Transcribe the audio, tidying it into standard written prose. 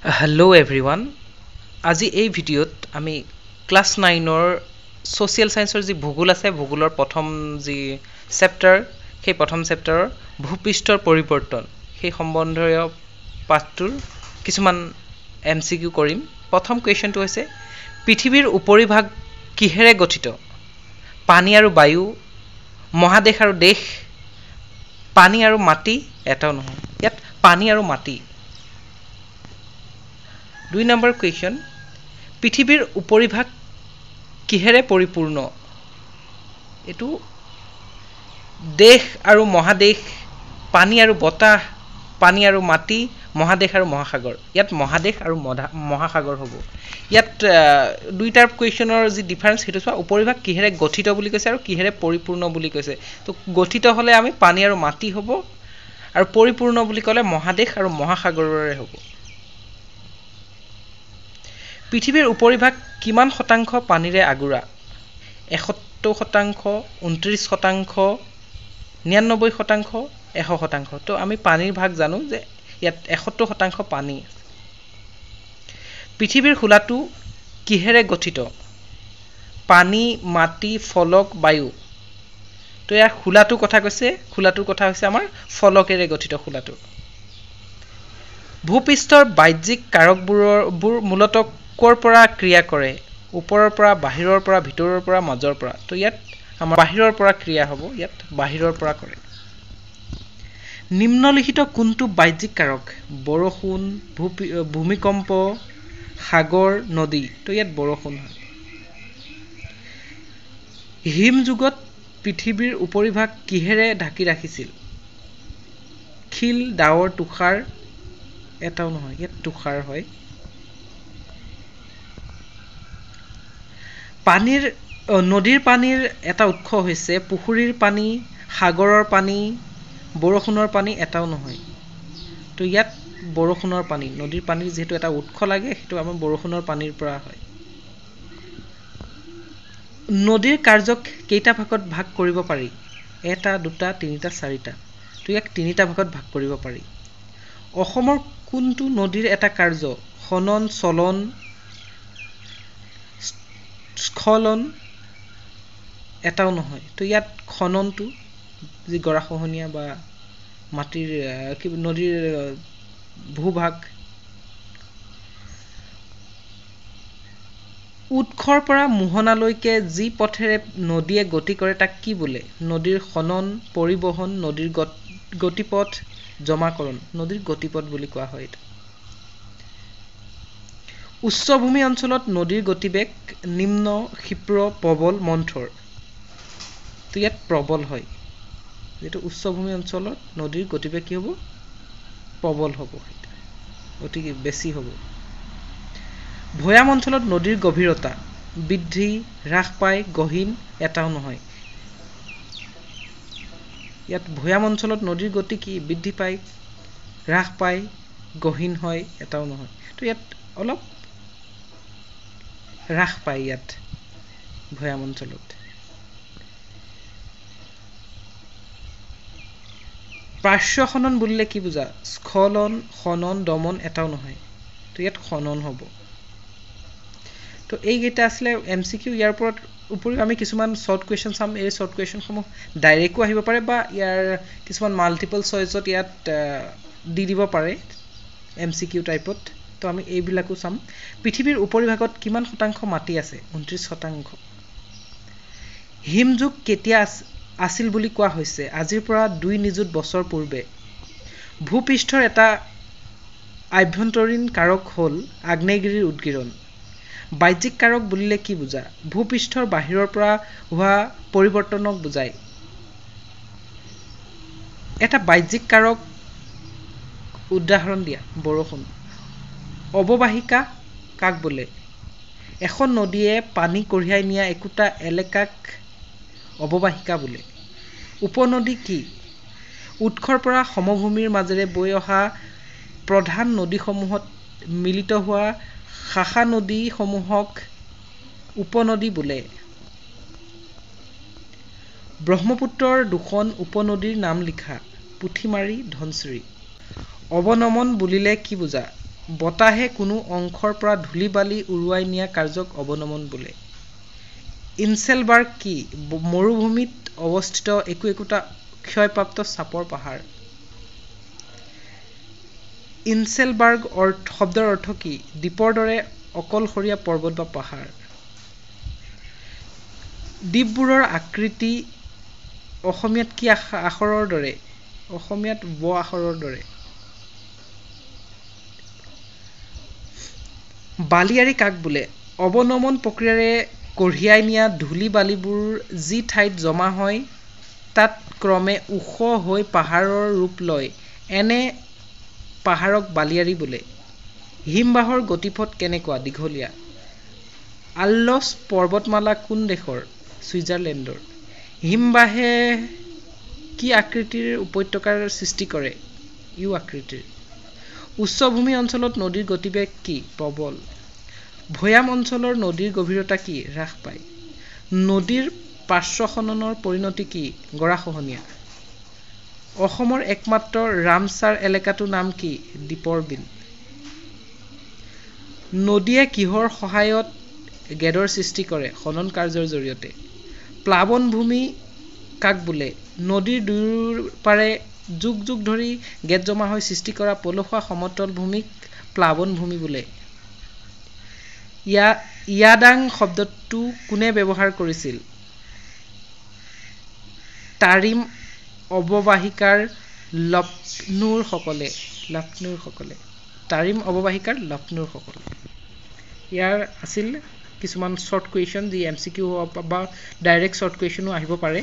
Hello everyone. আজি এই ভিডিঅ'ত আমি ক্লাছ 9ৰ সোশিয়েল সায়েন্সৰ যি ভূগোল আছে ভূগোলৰ প্ৰথম যি চেপ্টাৰ সেই প্ৰথম চেপ্টাৰৰ ভূপৃষ্ঠৰ পৰিৱৰ্তন সেই সম্বন্ধীয় পাঠটোৰ কিছুমান MCQ কৰিম। প্ৰথম কোৱেশ্চনটো হৈছে পৃথিৱীৰ উপৰিভাগ কিহেৰে গঠিত? পানী আৰু বায়ু, মহাদেশ আৰু দেশ, পানী আৰু মাটি, এটাও নহয়। ইয়াত পানী আৰু মাটি। 2 নম্বৰ কুৱেশ্যন পৃথিৱীৰ উপৰিভাগ কিহেৰে পৰিপূৰ্ণ? এইটো দেশ আৰু মহাদেশ, পানী আৰু বতাহ, পানী আৰু মাটি, মহাদেশ আৰু মহাসাগৰ। ইয়াত মহাদেশ আৰু মহাসাগৰ হ'ব। ইয়াত দুইটাৰ কুৱেশ্যনৰ যি ডিফাৰেন্স সেইটো চোৱা, উপৰিভাগ কিহেৰে গঠিত বুলি কৈছে আৰু কিহেৰে পৰিপূৰ্ণ বুলি কৈছে। তো গঠিত হ'লে আমি পানী আৰু মাটি হ'ব, আৰু পৰিপূৰ্ণ বুলি ক'লে মহাদেশ আৰু মহাসাগৰৰে হ'ব। পৃথিৱীৰ উপৰিভাগ কিমান শতাংশ পানীৰে আগুৰা? 71%, 29%, 99%, 100%। তো আমি পানীৰ ভাগ জানো যে ইয়াত 71% পানী। পৃথিৱীৰ খোলাটো কিহেৰে গঠিত? পানী, মাটি, ফলক, বায়ু। তো ইয়াৰ খোলাটোৰ কথা কৈছে, খোলাটোৰ কথা হৈছে আমাৰ ফলকেৰে গঠিত খোলাটো। ভূপৃষ্ঠৰ বাহ্যিক কাৰকবোৰ মূলতঃ ক'ৰ পৰা ক্ৰিয়া কৰে? ওপৰৰ পৰা, বাহিৰৰ পৰা, ভিতৰৰ পৰা, মাজৰ পৰা। তো ইয়াত আমাৰ বাহিৰৰ পৰা ক্ৰিয়া হ'ব, ইয়াত বাহিৰৰ পৰা কৰে। নিম্নলিখিত কোনটো বাহ্যিক কাৰক? বৰষুণ, ভূমিকম্প, সাগৰ, নদী। তো ইয়াত বৰষুণ হয়। হিম যুগত পৃথিৱীৰ উপৰিভাগ কিহেৰে ঢাকি ৰাখিছিল? শিল, ডাৱৰ, তুষাৰ, এটাও নহয়, ইয়াত তুষাৰ হয়। নদীৰ পানীৰ এটা উৎস হৈছে পুখুৰীৰ পানী, সাগৰৰ পানী, বৰষুণৰ পানী, এটাও নহয়। তো ইয়াত বৰষুণৰ পানী, নদীৰ পানীৰ যিহেতু এটা উৎস লাগে সেইটো আমাৰ বৰষুণৰ পানীৰ পৰা হয়। নদীৰ কাৰ্যক কেইটা ভাগত ভাগ কৰিব পাৰি? 1, 2, 3, 4টা। তো ইয়াক 3টা ভাগত ভাগ কৰিব পাৰি। অসমৰ কোনটো নদীৰ এটা কাৰ্য? খনন, চলন, স্খলন, এটাও নহয়। তো ইয়াত খননটো যি গৰাখহনীয়া বা মাটিৰ নদীৰ ভূভাগ। উৎসৰ পৰা মোহনালৈকে যি পথেৰে নদীয়ে গতি কৰে তাক কি বোলে? নদীৰ খনন, পৰিবহণ, নদীৰ গতিপথ, জমাকৰণ। নদীৰ গতিপথ বুলি কোৱা হয় এইটো। উচ্চভূমি অঞ্চলত নদীৰ গতিবেগ নিম্ন, ক্ষিপ্ৰ, প্ৰবল, মন্থৰ। তো ইয়াত প্ৰবল হয়। যিহেতু উচ্চভূমি অঞ্চলত নদীৰ গতিবেগ কি হ'ব? প্ৰবল হ'ব, অতি বেছি হ'ব। ভৈয়াম অঞ্চলত নদীৰ গভীৰতা বৃদ্ধি, হ্ৰাস পায়, গহীন, এটাও নহয়। ইয়াত ভৈয়াম অঞ্চলত নদীৰ গতি কি? বৃদ্ধি পায়, হ্ৰাস পায়, গহীন হয়, এটাও নহয়। তো ইয়াত অলপ হ্ৰাস পায় ইয়াত ভৈয়াম অঞ্চলত। পাৰ্শ্ব খনন বুলিলে কি বুজা? স্খলন, খনন, দমন, এটাও নহয়। তো ইয়াত খনন হ'ব। তো এইকেইটা আছিলে MCQ। ইয়াৰ উপৰিও আমি কিছুমান শ্বৰ্ট কুৱেশ্যন চাম। এই শ্বৰ্ট কুৱেশ্যনসমূহ ডাইৰেক্টো আহিব পাৰে বা ইয়াৰ কিছুমান মাল্টিপল চইচত ইয়াত দি দিব পাৰে MCQ টাইপত। তো আমি এইবিলাকো চাম। পৃথিৱীৰ উপৰিভাগত কিমান শতাংশ মাটি আছে? 29%। হিমযুগ কেতিয়া আছিল বুলি কোৱা হৈছে? আজিৰ পৰা 2 নিযুত বছৰ পূৰ্বে। ভূপৃষ্ঠৰ এটা আভ্যন্তৰীণ কাৰক হ'ল আগ্নেয়গিৰিৰ উদগীৰণ। বাহ্যিক কাৰক বুলিলে কি বুজা? ভূপৃষ্ঠৰ বাহিৰৰ পৰা হোৱা পৰিৱৰ্তনক বুজায়। এটা বাহ্যিক কাৰক উদাহৰণ দিয়া। বৰষুণ। অৱবাহিকা কাক বোলে? এখন নদীয়ে পানী কঢ়িয়াই নিয়া একোটা এলেকাক অৱবাহিকা বোলে। উপনদী কি? উৎসৰ পৰা সমভূমিৰ মাজেৰে বৈ অহা প্ৰধান নদীসমূহত মিলিত হোৱা শাখা নদীসমূহক উপনদী বোলে। ব্ৰহ্মপুত্ৰৰ 2খন উপনদীৰ নাম লিখা। পুথিমাৰী, ধনশিৰি। অৱনমন বুলিলে কি বুজা? বতাহে কোনো অংশৰ পৰা ধূলি বালি উৰুৱাই নিয়া কাৰ্যক অৱনমন বোলে। ইনচেলবাৰ্গ কি? মৰুভূমিত অৱস্থিত একোটা ক্ষয়প্ৰাপ্ত চাপৰ পাহাৰ। ইনচেলবাৰ্গ শব্দৰ অৰ্থ কি? দ্বীপৰ দৰে অকলশৰীয়া পৰ্বত বা পাহাৰ। দ্বীপবোৰৰ আকৃতি অসমীয়াত কি আখৰৰ দৰে? অসমীয়াত ব আখৰৰ দৰে। বালিয়াৰী কাক বোলে? অৱনমন প্ৰক্ৰিয়াৰে কঢ়িয়াই নিয়া ধূলি বালিবোৰ যি ঠাইত জমা হয় তাত ক্ৰমে ওখ হৈ পাহাৰৰ ৰূপ লয় এনে পাহাৰক বালিয়াৰী বোলে। হিমবাহৰ গতিপথ কেনেকুৱা? দীঘলীয়া। আল্পছ পৰ্বতমালা কোন দেশৰ? ছুইজাৰলেণ্ডৰ। হিমবাহে কি আকৃতিৰ উপত্যকাৰ সৃষ্টি কৰে? ইউ আকৃতিৰ। উচ্চভূমি অঞ্চলত নদীৰ গতিবেগ কি? প্ৰবল। ভৈয়াম অঞ্চলৰ নদীৰ গভীৰতা কি? হ্ৰাস পায়। নদীৰ পাৰ্শ্বখননৰ পৰিণতি কি? গৰাখহনীয়া। অসমৰ একমাত্ৰ ৰামছাৰ এলেকাটোৰ নাম কি? দীপৰ বিল। নদীয়ে কিহৰ সহায়ত গেদৰ সৃষ্টি কৰে? খনন কাৰ্যৰ জৰিয়তে। প্লাৱনভূমি কাক বোলে? নদীৰ দুয়োপাৰে যুগ যুগ ধৰি গেদ জমা হৈ সৃষ্টি কৰা পলসুৱা সমতল ভূমিক প্লাৱনভূমি বোলে। ইয়াদাং শব্দটো কোনে ব্যৱহাৰ কৰিছিল? তাৰিম অৱবাহিকাৰ লক্ষ্ণৌৰসকলে। তাৰিম অৱবাহিকাৰ লক্ষ্ণৌৰসকলে। ইয়াৰ আছিল কিছুমান শ্বৰ্ট কুৱেশ্যন যি MCQ বা ডাইৰেক্ট শ্বৰ্ট কুৱেশ্যনো আহিব পাৰে।